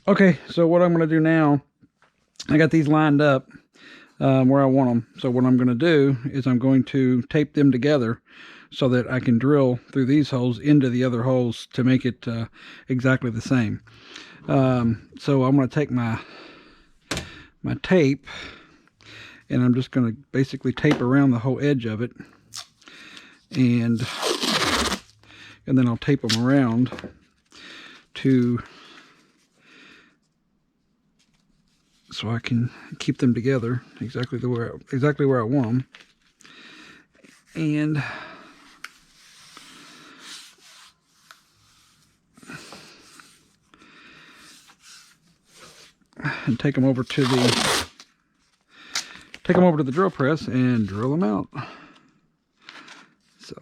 Okay, so what I'm going to do now, I got these lined up where I want them. So what I'm going to do is I'm going to tape them together so that I can drill through these holes into the other holes to make it exactly the same. So I'm going to take my tape, and I'm just going to basically tape around the whole edge of it, and then I'll tape them around so I can keep them together exactly where I want them. And take them over to the drill press and drill them out. So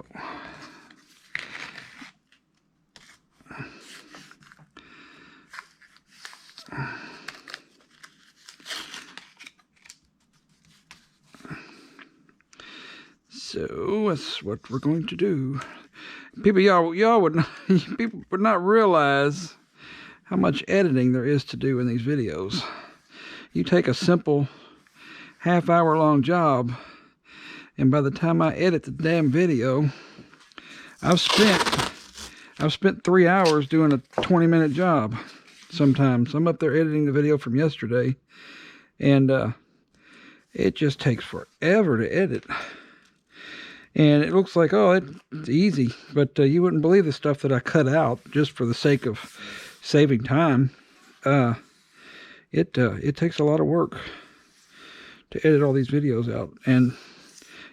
that's what we're going to do. People, y'all would not realize how much editing there is to do in these videos. You take a simple half-hour long job, and by the time I edit the damn video, I've spent 3 hours doing a 20-minute job. Sometimes I'm up there editing the video from yesterday, and it just takes forever to edit. And it looks like, oh, it's easy, but you wouldn't believe the stuff that I cut out just for the sake of saving time. It takes a lot of work to edit all these videos out, and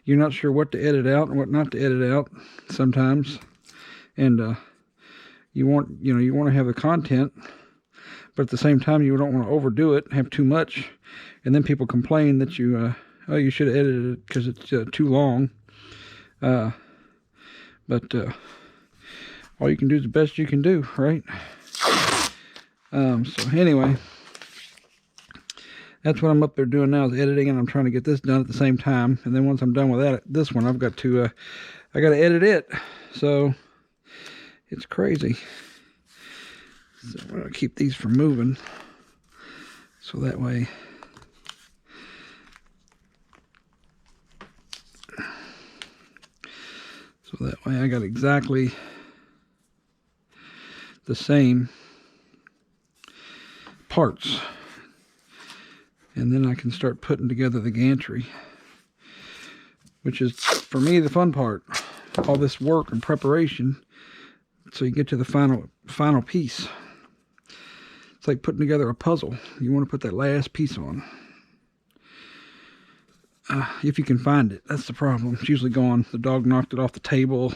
you're not sure what to edit out and what not to edit out sometimes. And you want to have the content, but at the same time you don't want to overdo it, have too much, and then people complain that you should have edited it because it's too long. But all you can do is the best you can do, right? So anyway, that's what I'm up there doing now, is editing, and I'm trying to get this done at the same time. And then once I'm done with this one, I've got to edit it. So it's crazy. So I'm gonna keep these from moving, so that way. So that way I got exactly the same parts. And then I can start putting together the gantry, which is, for me, the fun part. All this work and preparation, so you get to the final piece. It's like putting together a puzzle. You want to put that last piece on. If you can find it. That's the problem. It's usually gone. The dog knocked it off the table,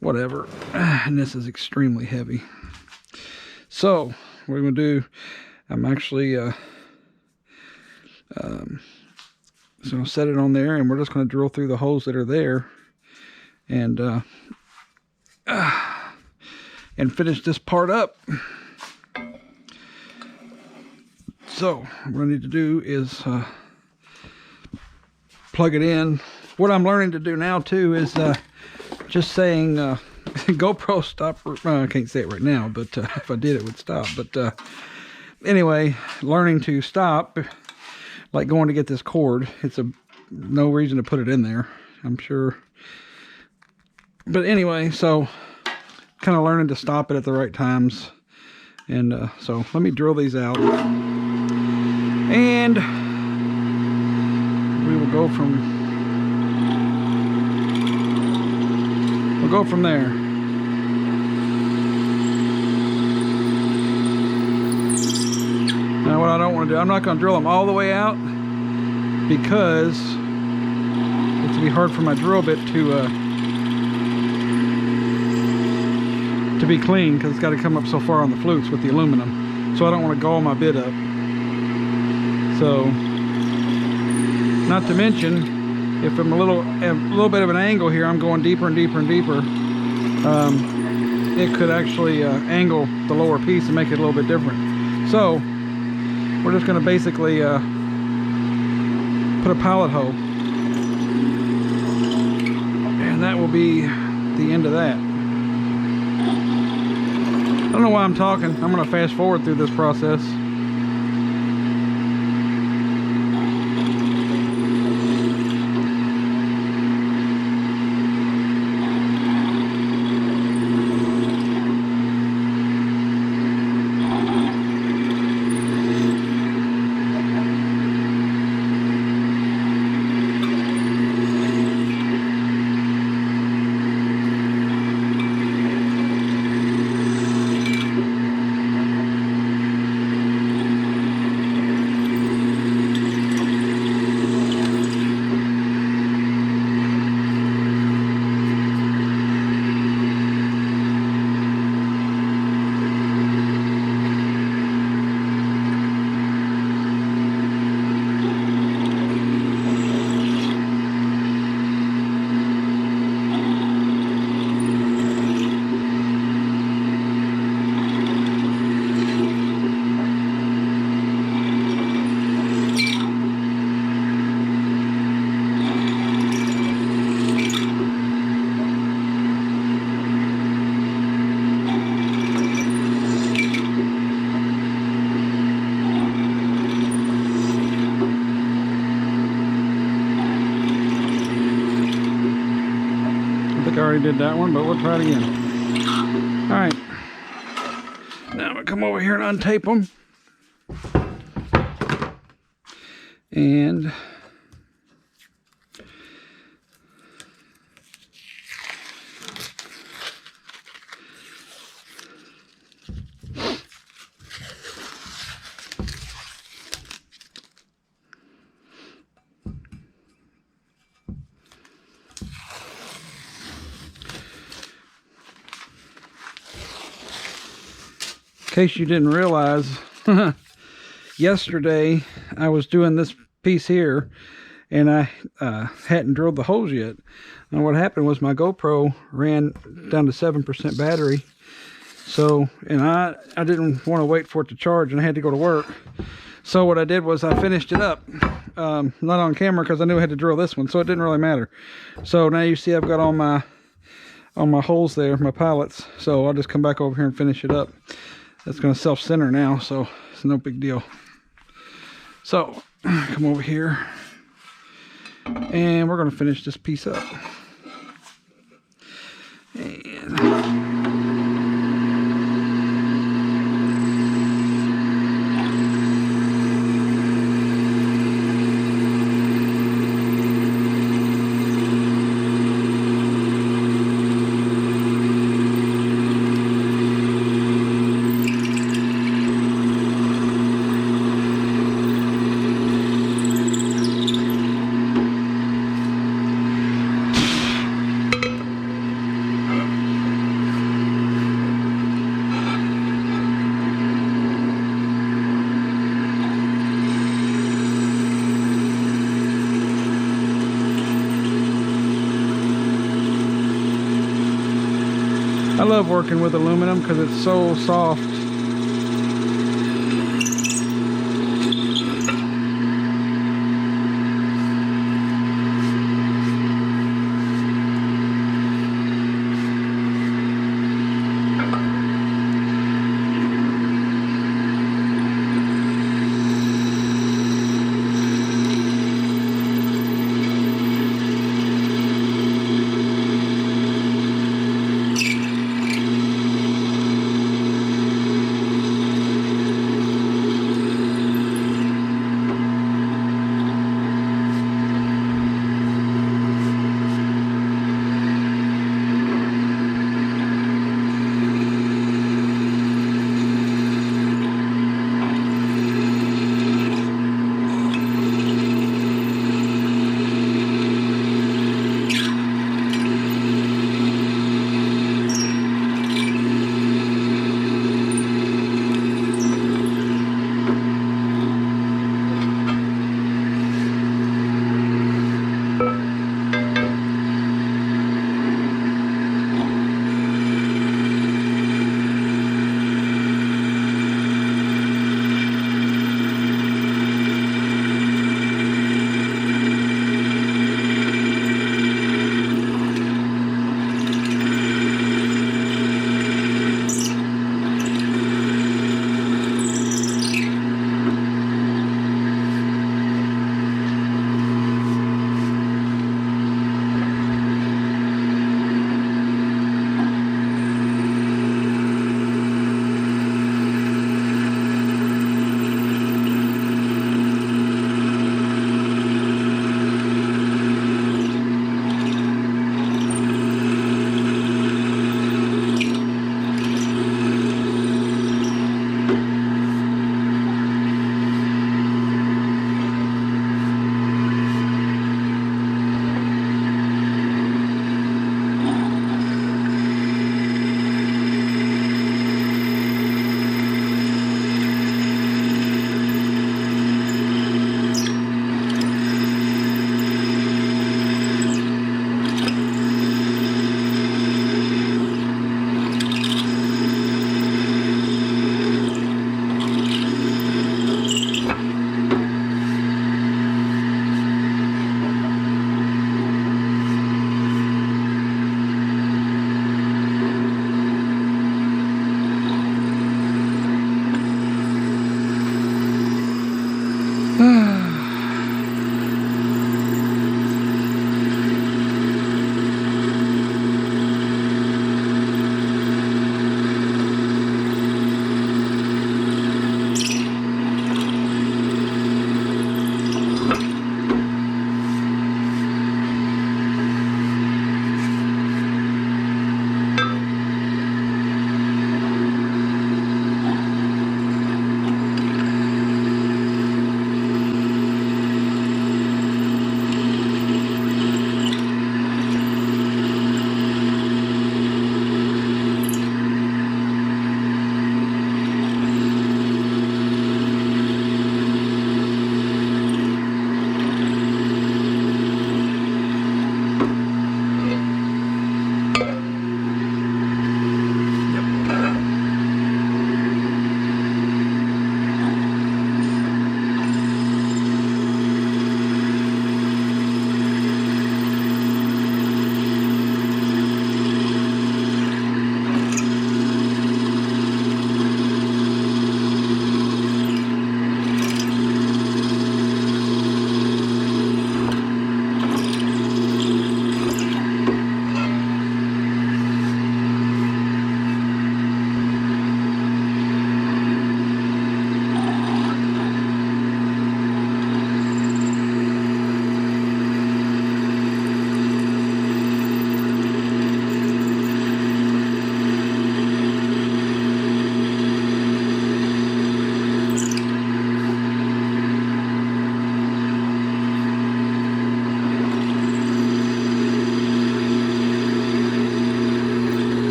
whatever. And this is extremely heavy. So what we're going to do, I'm actually so I'll set it on there, and we're just going to drill through the holes that are there, and finish this part up. So what I need to do is plug it in. What I'm learning to do now too is just saying GoPro stop. I can't say it right now, but if I did, it would stop. But anyway, learning to stop, like going to get this cord. It's no reason to put it in there, I'm sure. But anyway, so kind of learning to stop it at the right times. And so let me drill these out, and we will go from there. Now what I don't want to do, I'm not going to drill them all the way out, because it's going to be hard for my drill bit to be clean, because it's got to come up so far on the flutes with the aluminum. So I don't want to gall my bit up. So, not to mention, if I'm a little bit of an angle here, I'm going deeper and deeper and deeper. It could actually angle the lower piece and make it a little bit different. So we're just going to basically put a pilot hole, and that will be the end of that. don't know why I'm talking. I'm going to fast forward through this process. I already did that one, but we'll try it again. All right. Now I'm gonna come over here and untape them. And in case you didn't realize, yesterday I was doing this piece here and I hadn't drilled the holes yet. And what happened was my GoPro ran down to 7% battery. So, and I didn't want to wait for it to charge and I had to go to work. So what I did was I finished it up, not on camera because I knew I had to drill this one, so it didn't really matter. So now you see I've got all my holes there, my pallets. So I'll just come back over here and finish it up. That's going to self-center now, so it's no big deal. So, come over here, and we're going to finish this piece up. And I love working with aluminum because it's so soft.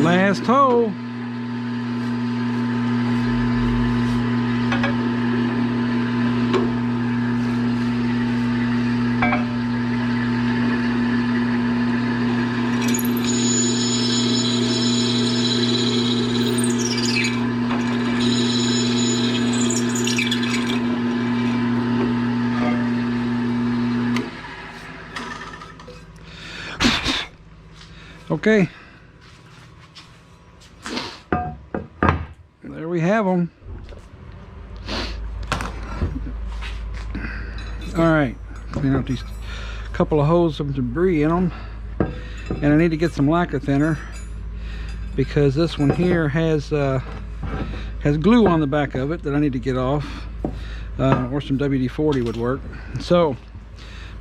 Last hole. Okay, there we have them. All right, clean out these couple of holes of debris in them, and I need to get some lacquer thinner because this one here has glue on the back of it that I need to get off, or some WD-40 would work. So,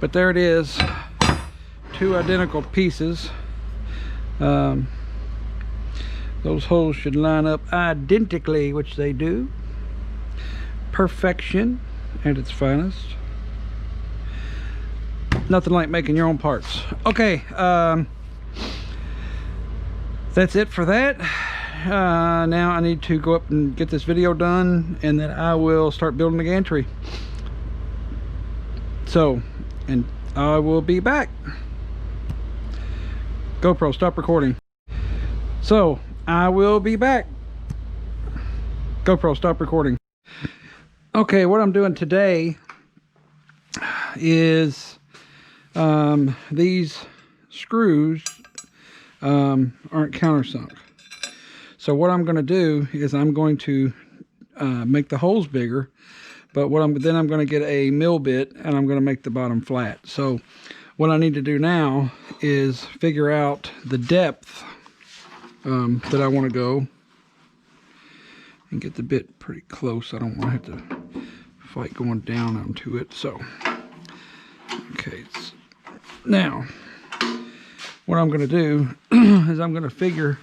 but there it is, two identical pieces. Those holes should line up identically, which they do. Perfection at its finest. Nothing like making your own parts. Okay, that's it for that. Now I need to go up and get this video done, and then I will start building the gantry. So, and I will be back. GoPro, stop recording. So, I will be back. GoPro, stop recording. Okay, what I'm doing today is these screws aren't countersunk. So what I'm going to do is I'm going to make the holes bigger, but then I'm going to get a mill bit and I'm going to make the bottom flat. So what I need to do now is figure out the depth that I want to go and get the bit pretty close. I don't want to have to fight going down onto it. So, okay. Now, what I'm going to do is I'm going to figure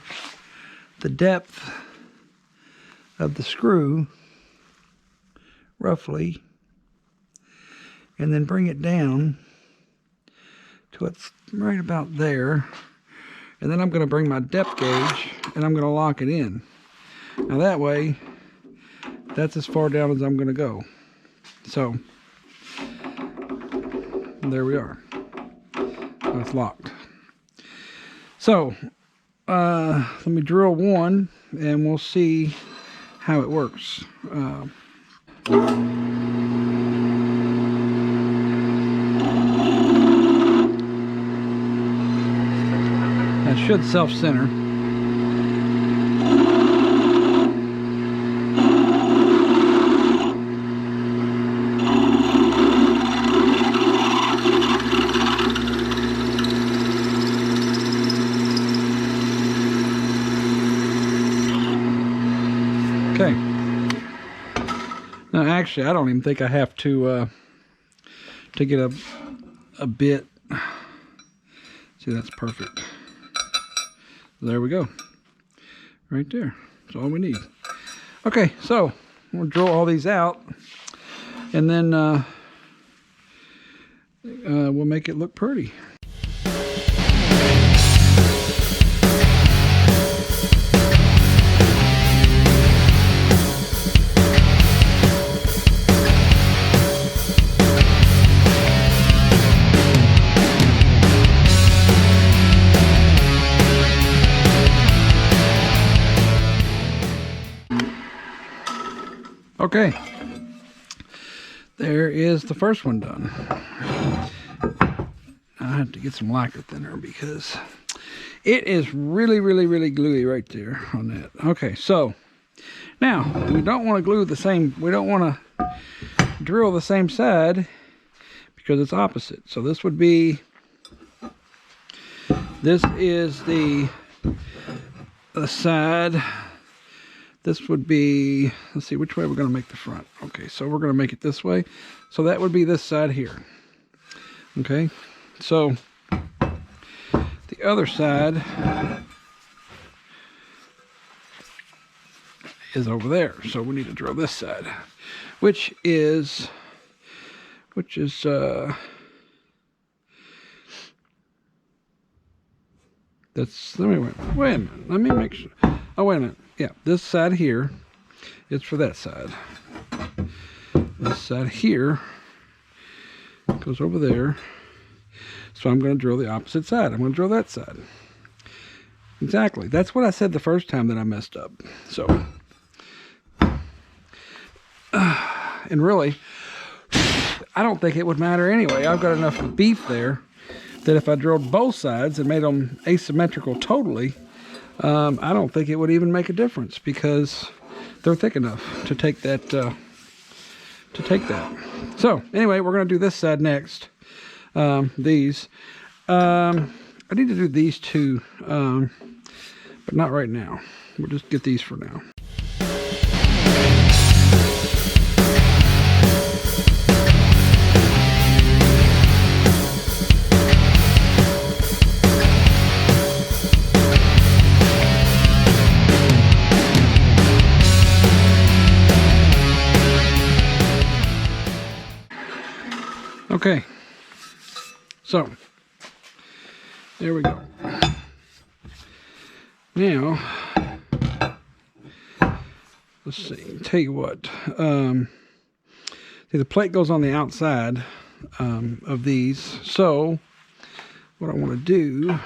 the depth of the screw roughly, and then bring it down to it's right about there. And then I'm going to bring my depth gauge and I'm going to lock it in. Now that way, that's as far down as I'm going to go. So, there we are. That's locked. So, let me drill one and we'll see how it works. That should self-center. Okay. Now, actually, I don't even think I have to get a bit. See, that's perfect. There we go. Right there. That's all we need. Okay, so we'll drill all these out, and then we'll make it look pretty. Okay, there is the first one done. I have to get some lacquer thinner because it is really gluey right there on that. Okay, so now we don't want to glue the same, we don't want to drill the same side because it's opposite. So this would be, this is the side. This would be, let's see, which way we're going to make the front. Okay, so we're going to make it this way. So that would be this side here. Okay, so the other side is over there. So we need to drill this side, which is That's, wait a minute, let me make sure. Oh, wait a minute. Yeah, this side here is for that side. This side here goes over there. So I'm going to drill the opposite side. I'm going to drill that side. Exactly. That's what I said the first time that I messed up. So, and really, I don't think it would matter anyway. I've got enough beef there that if I drilled both sides and made them asymmetrical totally, I don't think it would even make a difference because they're thick enough to take that. So anyway, we're going to do this side next. These. I need to do these two, but not right now. We'll just get these for now. Okay, so there we go. Now, let's see. Tell you what. See, the plate goes on the outside of these. So, what I want to do.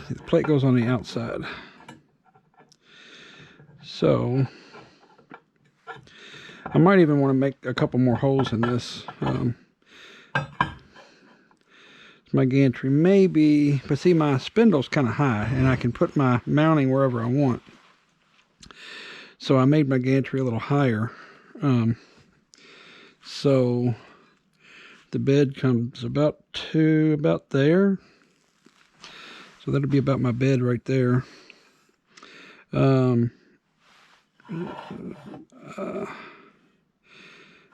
See, the plate goes on the outside. So, I might even want to make a couple more holes in this. My gantry maybe, but see, my spindle's kind of high and I can put my mounting wherever I want. So I made my gantry a little higher. So the bed comes about there. So that'll be about my bed right there.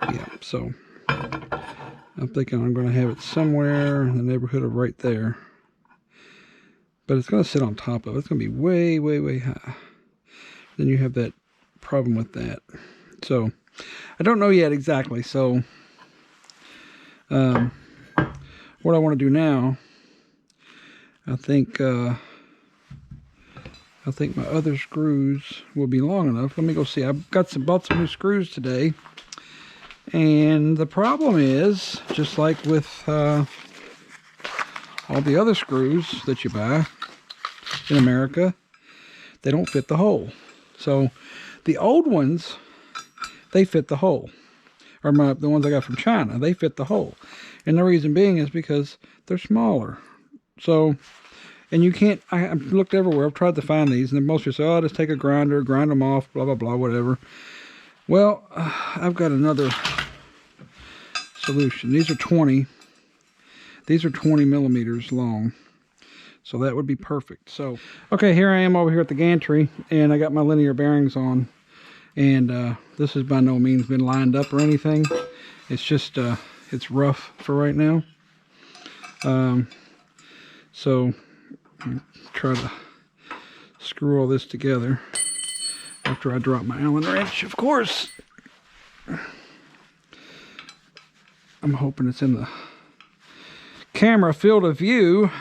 Yeah, so I'm thinking I'm going to have it somewhere in the neighborhood of right there. But it's going to sit on top of it. It's going to be way, way, way high. Then you have that problem with that. So I don't know yet exactly. So what I want to do now, I think my other screws will be long enough. Let me go see. I've bought some new screws today. And the problem is, just like with all the other screws that you buy in America, they don't fit the hole. So the old ones, they fit the hole. Or the ones I got from China, they fit the hole. And the reason being is because they're smaller. So, and you can't, I've looked everywhere, I've tried to find these, and most people say, oh, just take a grinder, grind them off, blah, blah, blah, whatever. Well, I've got another solution. These are 20 millimeters long. So that would be perfect. So, okay, here I am over here at the gantry, and I got my linear bearings on. And this has by no means been lined up or anything. It's just, it's rough for right now. So, try to screw all this together after I drop my Allen wrench, of course. I'm hoping it's in the camera field of view.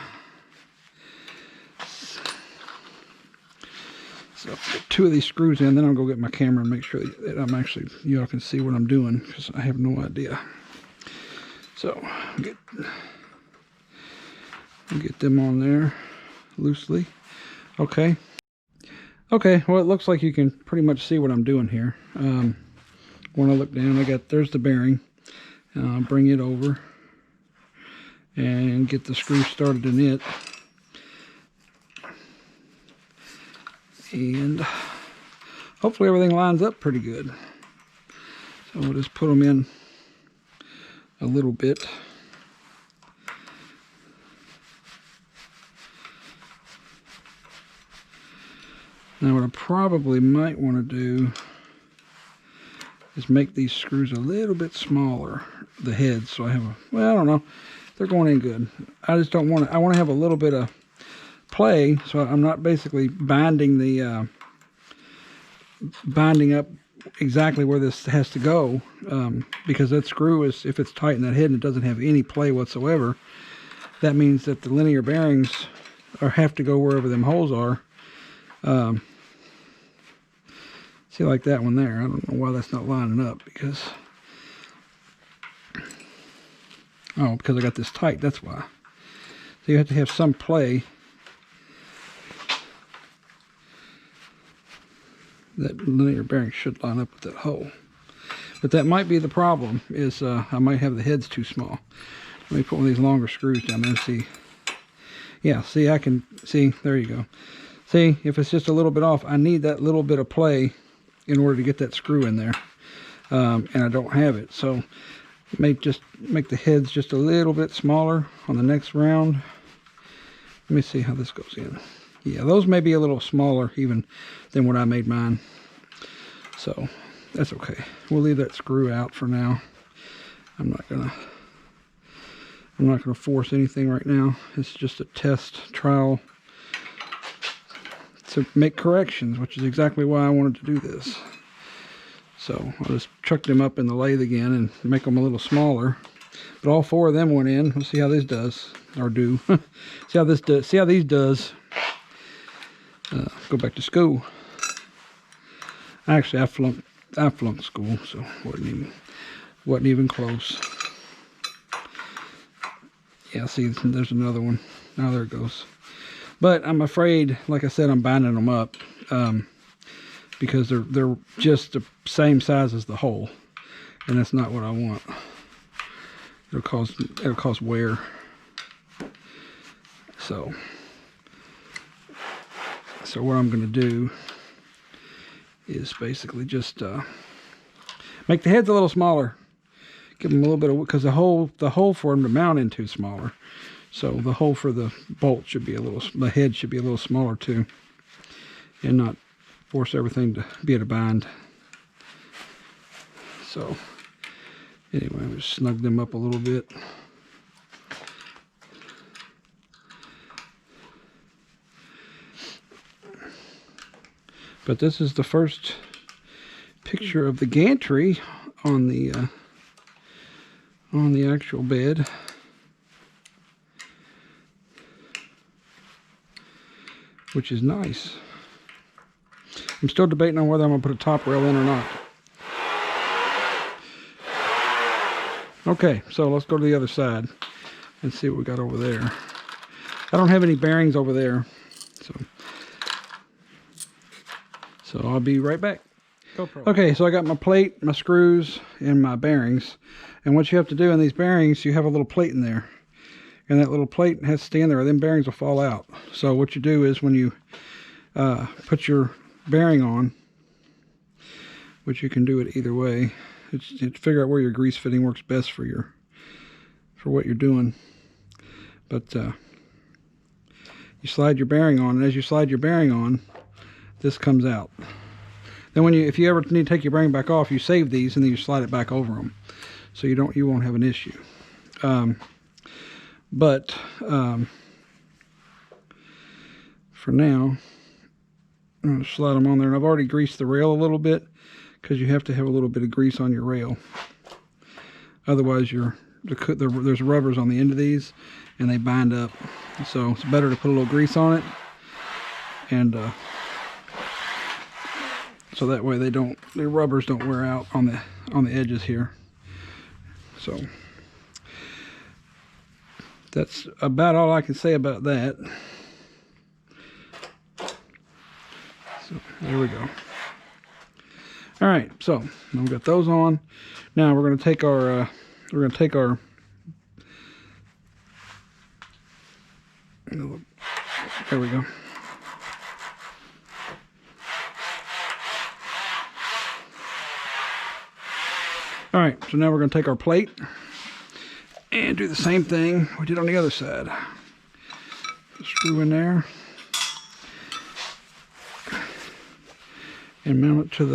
So I'll get 2 of these screws in, then I'll go get my camera and make sure that I'm actually, y'all can see what I'm doing, because I have no idea. So get them on there loosely. Okay. Okay, well, it looks like you can pretty much see what I'm doing here. When I look down, there's the bearing. I'll bring it over and get the screw started in it. And hopefully everything lines up pretty good. So we'll just put them in a little bit. Now what I probably might want to do is make these screws a little bit smaller, the heads, so I have a, well, I don't know, they're going in good. I just don't want to, I want to have a little bit of play, so I'm not basically binding the, binding up exactly where this has to go, because that screw is, if it's tight in that head and it doesn't have any play whatsoever, that means that the linear bearings have to go wherever them holes are. See, like that one there, I don't know why that's not lining up, because I got this tight, that's why. So you have to have some play. That linear bearing should line up with that hole. But that might be the problem, is I might have the heads too small. Let me put one of these longer screws down there and see. Yeah, see, I can see, there you go. See, if it's just a little bit off, I need that little bit of play in order to get that screw in there. And I don't have it. So make the heads just a little bit smaller on the next round. Let me see how this goes in. Yeah, those may be a little smaller even than what I made mine. So that's okay. We'll leave that screw out for now. I'm not gonna force anything right now. It's just a test trial to make corrections, which is exactly why I wanted to do this. So I'll just chuck them up in the lathe again and make them a little smaller. But all 4 of them went in. We'll see how this does, or do. See how this does. See how these does. Go back to school. Actually, I flunked school, so wasn't even close. Yeah, see, there's another one. Now there it goes. But I'm afraid, like I said, I'm binding them up because they're just the same size as the hole, and that's not what I want. It'll cause wear. So what I'm going to do is basically just make the heads a little smaller. Give them a little bit of, because the hole for them to mount into is smaller. So the hole for the bolt should be the head should be a little smaller too, and not force everything to be at a bind. So anyway, we just snug them up a little bit. But this is the first picture of the gantry on the actual bed. Which is nice. I'm still debating on whether I'm going to put a top rail in or not. Okay, so let's go to the other side and see what we got over there. I don't have any bearings over there, so I'll be right back. Okay, so I got my plate, my screws, and my bearings. And what you have to do in these bearings, you have a little plate in there. And that little plate has to stay in there, or them bearings will fall out. So what you do is when you put your bearing on, which you can do it either way, it's figure out where your grease fitting works best for what you're doing. But you slide your bearing on, and as you slide your bearing on, this comes out. Then if you ever need to take your bearing back off, you save these and then you slide it back over them, so you won't have an issue. But for now, I'm going to slide them on there. And I've already greased the rail a little bit, because you have to have a little bit of grease on your rail. Otherwise, there's rubbers on the end of these, and they bind up. So it's better to put a little grease on it, and so that way the rubbers don't wear out on the edges here. So that's about all I can say about that. So there we go. All right, so we've got those on. Now we're going to take our there we go. All right, so now we're going to take our plate and do the same thing we did on the other side. Screw in there and mount it to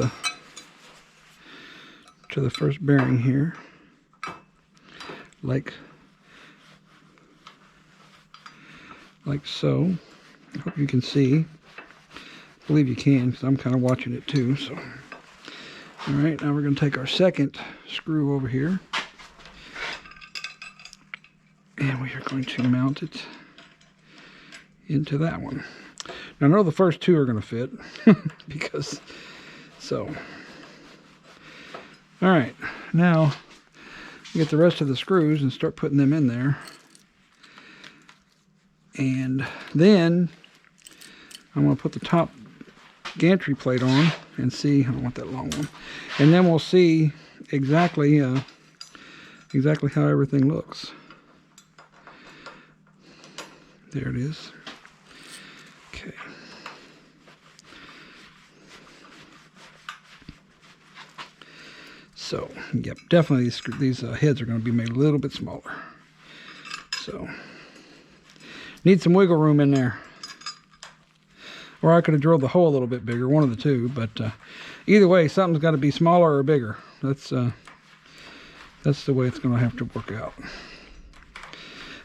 the first bearing here, like so. I hope you can see. I believe you can, because I'm kind of watching it too. So, all right, now we're going to take our second screw over here, and we are we're going to mount it into that one. Now I know the first two are going to fit because so. All right, now get the rest of the screws and start putting them in there. And then I'm going to put the top gantry plate on and see. I don't want that long one. And then we'll see exactly how everything looks. There it is. Okay. So, yep, definitely these heads are going to be made a little bit smaller. So, need some wiggle room in there. Or I could have drilled the hole a little bit bigger, one of the two. But either way, something's got to be smaller or bigger. That's the way it's going to have to work out.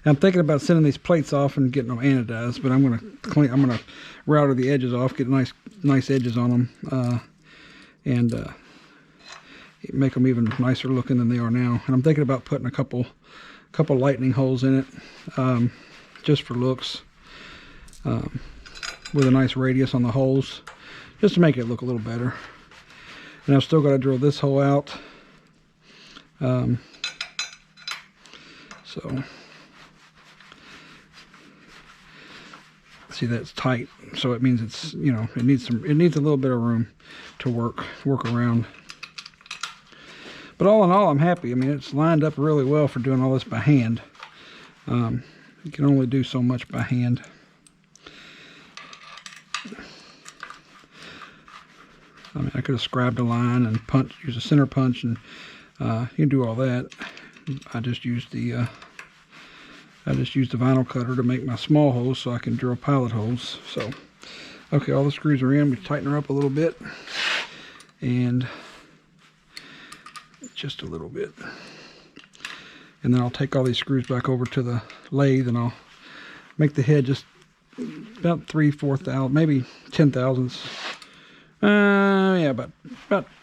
I'm thinking about sending these plates off and getting them anodized, but I'm going to router the edges off, get nice edges on them, and make them even nicer looking than they are now. And I'm thinking about putting a couple lightning holes in it, just for looks, with a nice radius on the holes, just to make it look a little better. And I've still got to drill this hole out. So see, that's tight, so it means it's, you know, it needs a little bit of room to work around. But all in all, I'm happy. I mean, it's lined up really well for doing all this by hand. You can only do so much by hand. I mean, I could have scribed a line and use a center punch, and you can do all that. I just used the vinyl cutter to make my small holes so I can drill pilot holes. So, okay, all the screws are in. We tighten her up a little bit, and just a little bit. And then I'll take all these screws back over to the lathe, and I'll make the head just about 3/4 thousand, maybe 10 thousandths. Yeah, about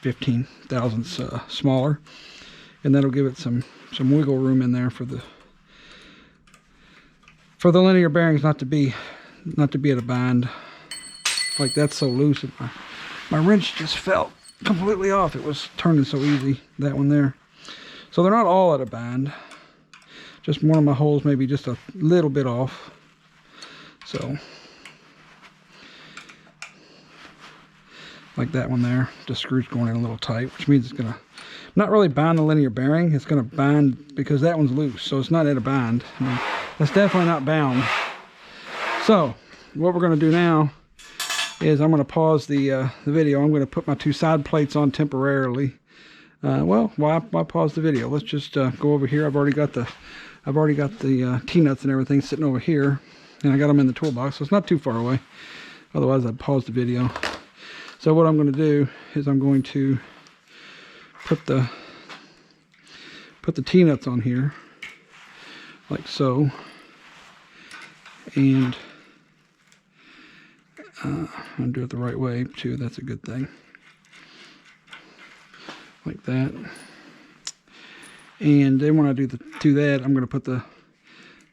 15 thousandths smaller, and that'll give it some wiggle room in there for the linear bearings not to be at a bind. Like, that's so loose. My wrench just fell completely off. It was turning so easy, that one there. So they're not all at a bind. Just one of my holes maybe just a little bit off. So, like that one there, the screw's going in a little tight, which means it's gonna not really bind the linear bearing. It's gonna bind because that one's loose, so it's not at a bind. I mean, that's definitely not bound. So what we're gonna do now is I'm gonna pause the video. I'm gonna put my two side plates on temporarily. Well, why pause the video? Let's just go over here. I've already got the T-nuts and everything sitting over here, and I got them in the toolbox, so it's not too far away. Otherwise, I'd pause the video. So what I'm going to do is I'm going to put the T-nuts on here, like so, and I'm going to do it the right way too. That's a good thing. Like that. And then when I do that, I'm going to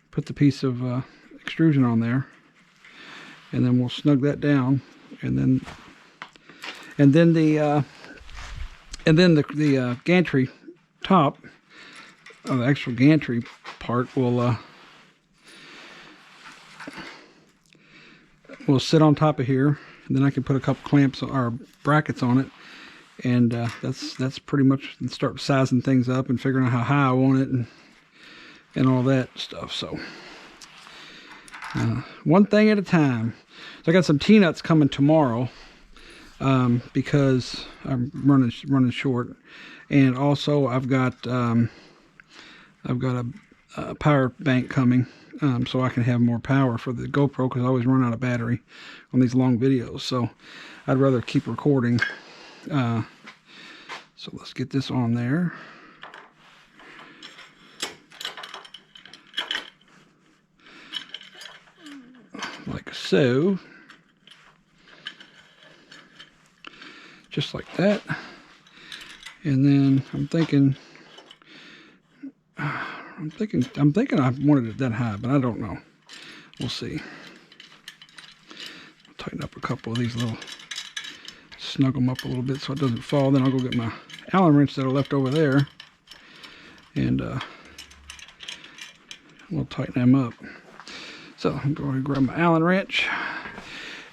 put the piece of extrusion on there, and then we'll snug that down, and then the gantry top, the actual gantry part, will sit on top of here, and then I can put a couple clamps or brackets on it, and that's pretty much start sizing things up and figuring out how high I want it and all that stuff. So one thing at a time. So I got some T-nuts coming tomorrow. Because I'm running short, and also I've got a power bank coming, so I can have more power for the GoPro, because I always run out of battery on these long videos. So I'd rather keep recording. So let's get this on there. Like so. Just like that. And then I'm thinking I'm thinking I wanted it that high, but I don't know. We'll see. I'll tighten up a couple of these little, snug them up a little bit so it doesn't fall. Then I'll go get my Allen wrench that I left over there, and we'll tighten them up. So I'm going to grab my Allen wrench.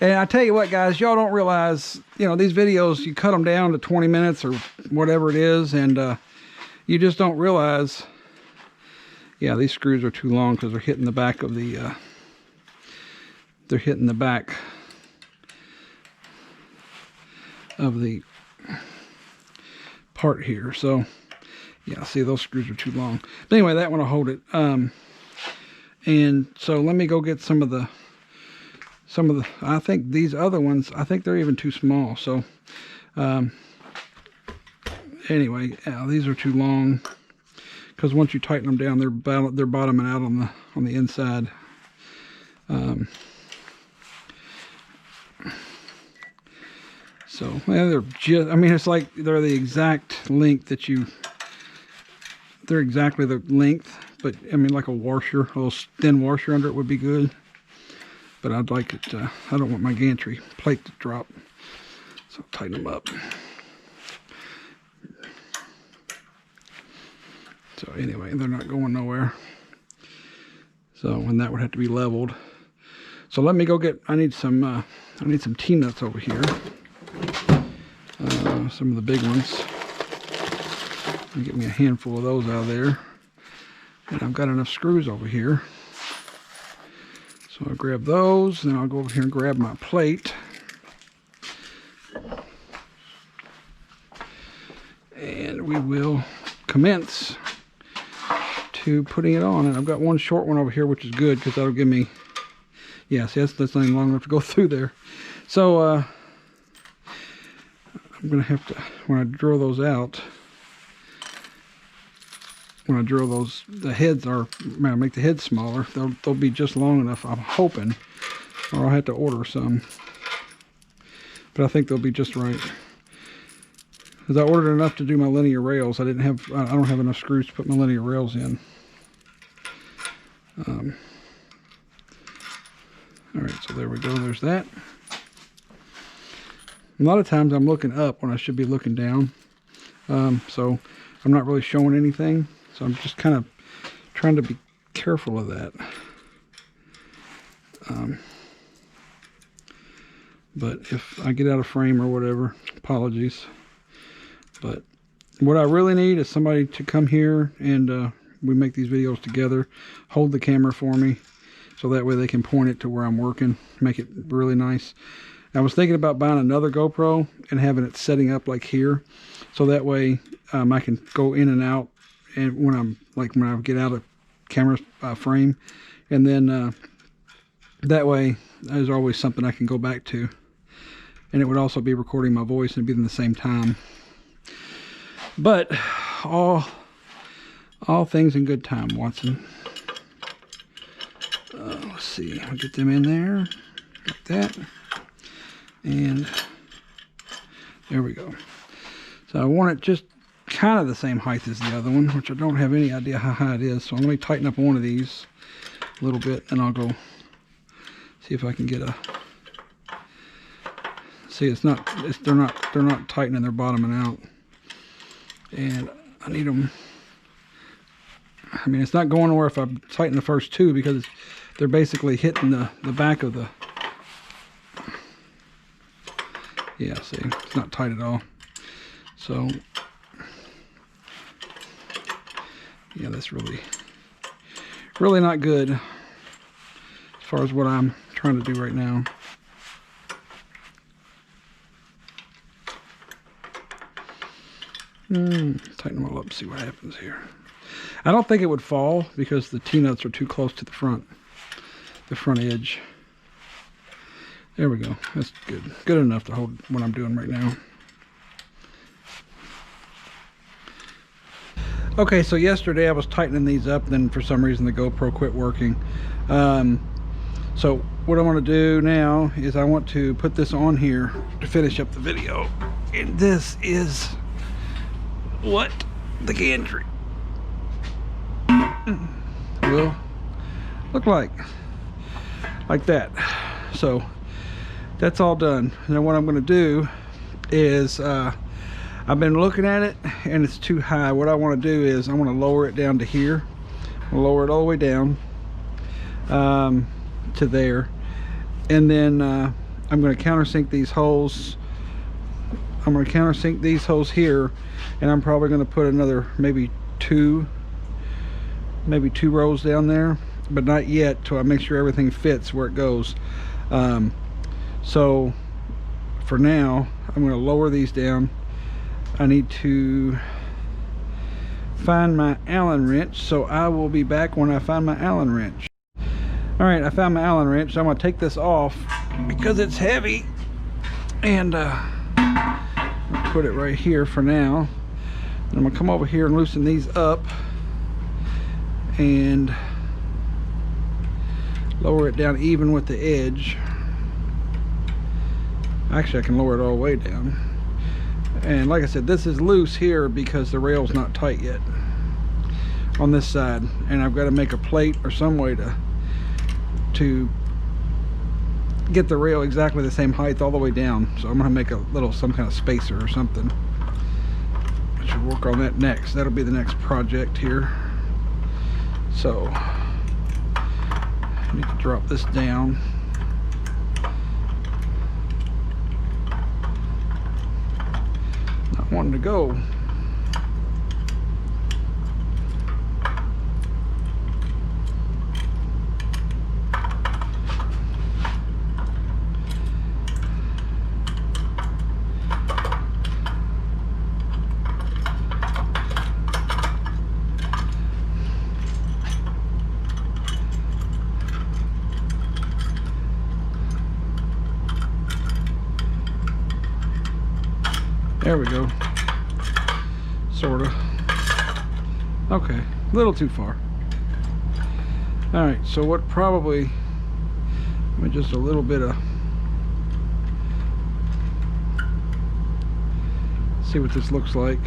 And I tell you what, guys, y'all don't realize, you know, these videos, you cut them down to 20 minutes or whatever it is, and you just don't realize, yeah, these screws are too long because they're hitting the back of the, they're hitting the back of the part here. So, yeah, see, those screws are too long. But anyway, that one will hold it. And so let me go get some of the, I think these other ones, I think they're even too small. So, anyway, yeah, these are too long because once you tighten them down, they're bottoming out on the inside. So, yeah, they're just, I mean, it's like they're the exact length that they're exactly the length, but I mean, like a washer, a little thin washer under it would be good. But I'd like it, I don't want my gantry plate to drop. So I'll tighten them up. So anyway, they're not going nowhere. So, and that would have to be leveled. So let me go get, I need some T-nuts over here. Some of the big ones. I'll get me a handful of those out of there. And I've got enough screws over here. So I'll grab those, then I'll go over here and grab my plate. And we will commence to putting it on. And I've got one short one over here, which is good because that'll give me, yeah, see, that's not even long enough to go through there. So I'm going to have to, when I drill those out, when I drill those, the heads are, when I make the heads smaller, they'll be just long enough, I'm hoping, or I'll have to order some. But I think they'll be just right. Because I ordered enough to do my linear rails. I don't have enough screws to put my linear rails in. Alright, so there we go, there's that. A lot of times I'm looking up when I should be looking down. So I'm not really showing anything. So I'm just kind of trying to be careful of that. But if I get out of frame or whatever, apologies. But what I really need is somebody to come here and we make these videos together, hold the camera for me, so that way they can point it to where I'm working, make it really nice. I was thinking about buying another GoPro and having it setting up like here, so that way I can go in and out, and when I get out of camera frame, and then that way there's always something I can go back to, and it would also be recording my voice and be in the same time. But all things in good time, Watson. Let's see, I'll get them in there like that, and there we go. So I want it just kind of the same height as the other one, which I don't have any idea how high it is. So I'm going to tighten up one of these a little bit, and I'll go see if I can get a. See, they're not tightening, they're bottoming out, and I need them. I mean, it's not going nowhere if I tighten the first two, because they're basically hitting the back of the. Yeah, see, it's not tight at all. So, yeah, that's really not good as far as what I'm trying to do right now. Tighten them all up, see what happens here. I don't think it would fall because the T-nuts are too close to the front edge. There we go. That's good. Good enough to hold what I'm doing right now. Okay, so yesterday I was tightening these up, then for some reason the GoPro quit working. So what I want to do now is I want to put this on here to finish up the video. And this is what? The Gantry. will look like that. So that's all done. Now what I'm going to do is I've been looking at it and it's too high. What I want to do is I want to lower it down to here. I'll lower it all the way down to there, and then I'm going to countersink these holes. I'm going to countersink these holes here, and I'm probably going to put another maybe two rows down there, but not yet, till I make sure everything fits where it goes. So for now I'm going to lower these down. I need to find my Allen wrench, so I will be back when I find my Allen wrench. All right, I found my Allen wrench. So I'm going to take this off because it's heavy, and I'll put it right here for now. And I'm going to come over here and loosen these up and lower it down even with the edge. Actually, I can lower it all the way down. And like I said, this is loose here because the rail's not tight yet on this side, and I've got to make a plate or some way to get the rail exactly the same height all the way down. So I'm going to make a little some kind of spacer or something. I should work on that next. That'll be the next project here. So I need to drop this down. Not wanting to go. There we go. Sorta. Okay, a little too far. Alright, so what probably, just a little bit of, see what this looks like.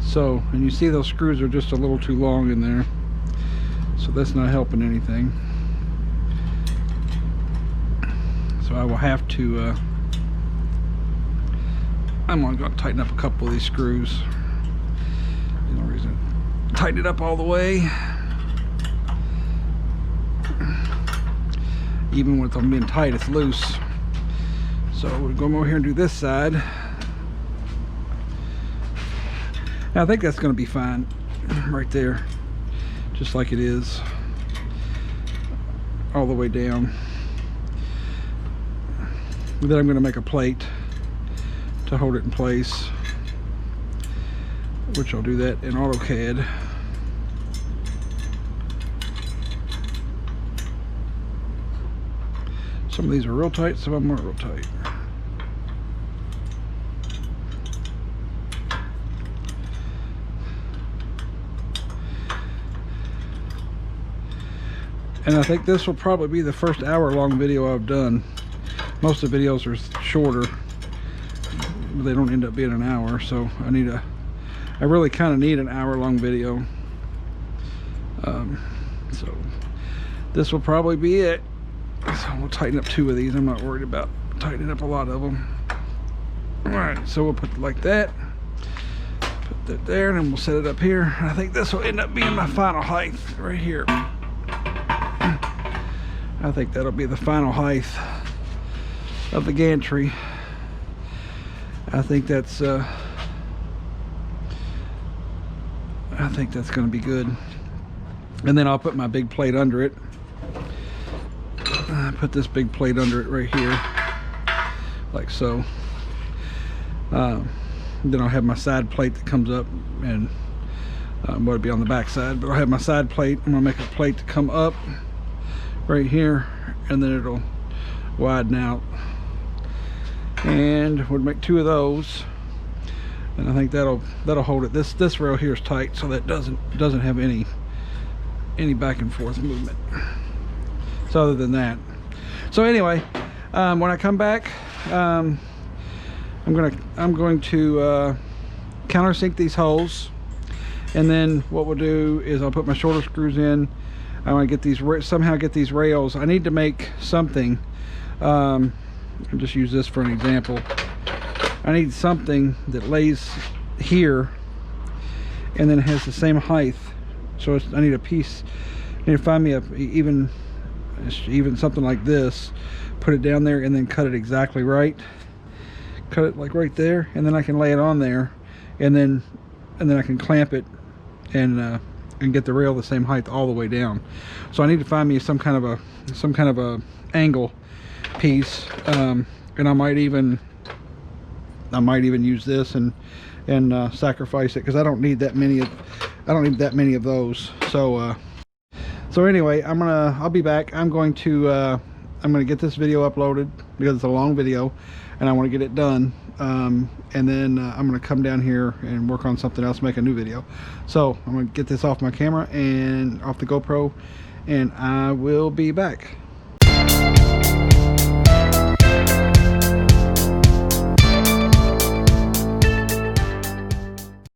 So, and you see those screws are just a little too long in there, so that's not helping anything. So I will have to, I'm going to tighten up a couple of these screws. There's no reason to tighten it up all the way. Even with them being tight, it's loose. So we're going over here and do this side. Now, I think that's going to be fine right there, just like it is, all the way down. Then I'm going to make a plate to hold it in place, which I'll do that in AutoCAD. Some of these are real tight, some of them aren't real tight. And I think this will probably be the first hour-long video I've done. Most of the videos are shorter, but they don't end up being an hour, so I really kind of need an hour-long video. So this will probably be it. So we'll tighten up 2 of these. I'm not worried about tightening up a lot of them. Alright, so we'll put it like that. Put that there, and then we'll set it up here. I think this will end up being my final height right here. I think that'll be the final height of the gantry. I think that's going to be good. And then I'll put my big plate under it. Put this big plate under it right here, like so. Then I'll have my side plate that comes up, and it'll be on the back side, but I'll have my side plate. I'm gonna make a plate to come up right here, and then it'll widen out, and we'll make 2 of those, and I think that'll hold it. This rail here is tight, so that doesn't have any back and forth movement. So other than that, so anyway, when I come back, I'm going to countersink these holes, and then what we'll do is I'll put my shorter screws in. I want to get these, somehow get these rails. I need to make something. I'll just use this for an example. I need something that lays here and then has the same height. So I need a piece. I need to find me even something like this. Put it down there and then cut it exactly right. Cut it like right there, and then I can lay it on there, and then I can clamp it and get the rail the same height all the way down. So I need to find me some kind of a angle piece, and I might even use this and sacrifice it, because I don't need that many of those. So anyway, I'll be back. I'm going to get this video uploaded because it's a long video and I want to get it done, and then I'm going to come down here and work on something else, make a new video. So I'm going to get this off my camera and off the GoPro, and I will be back.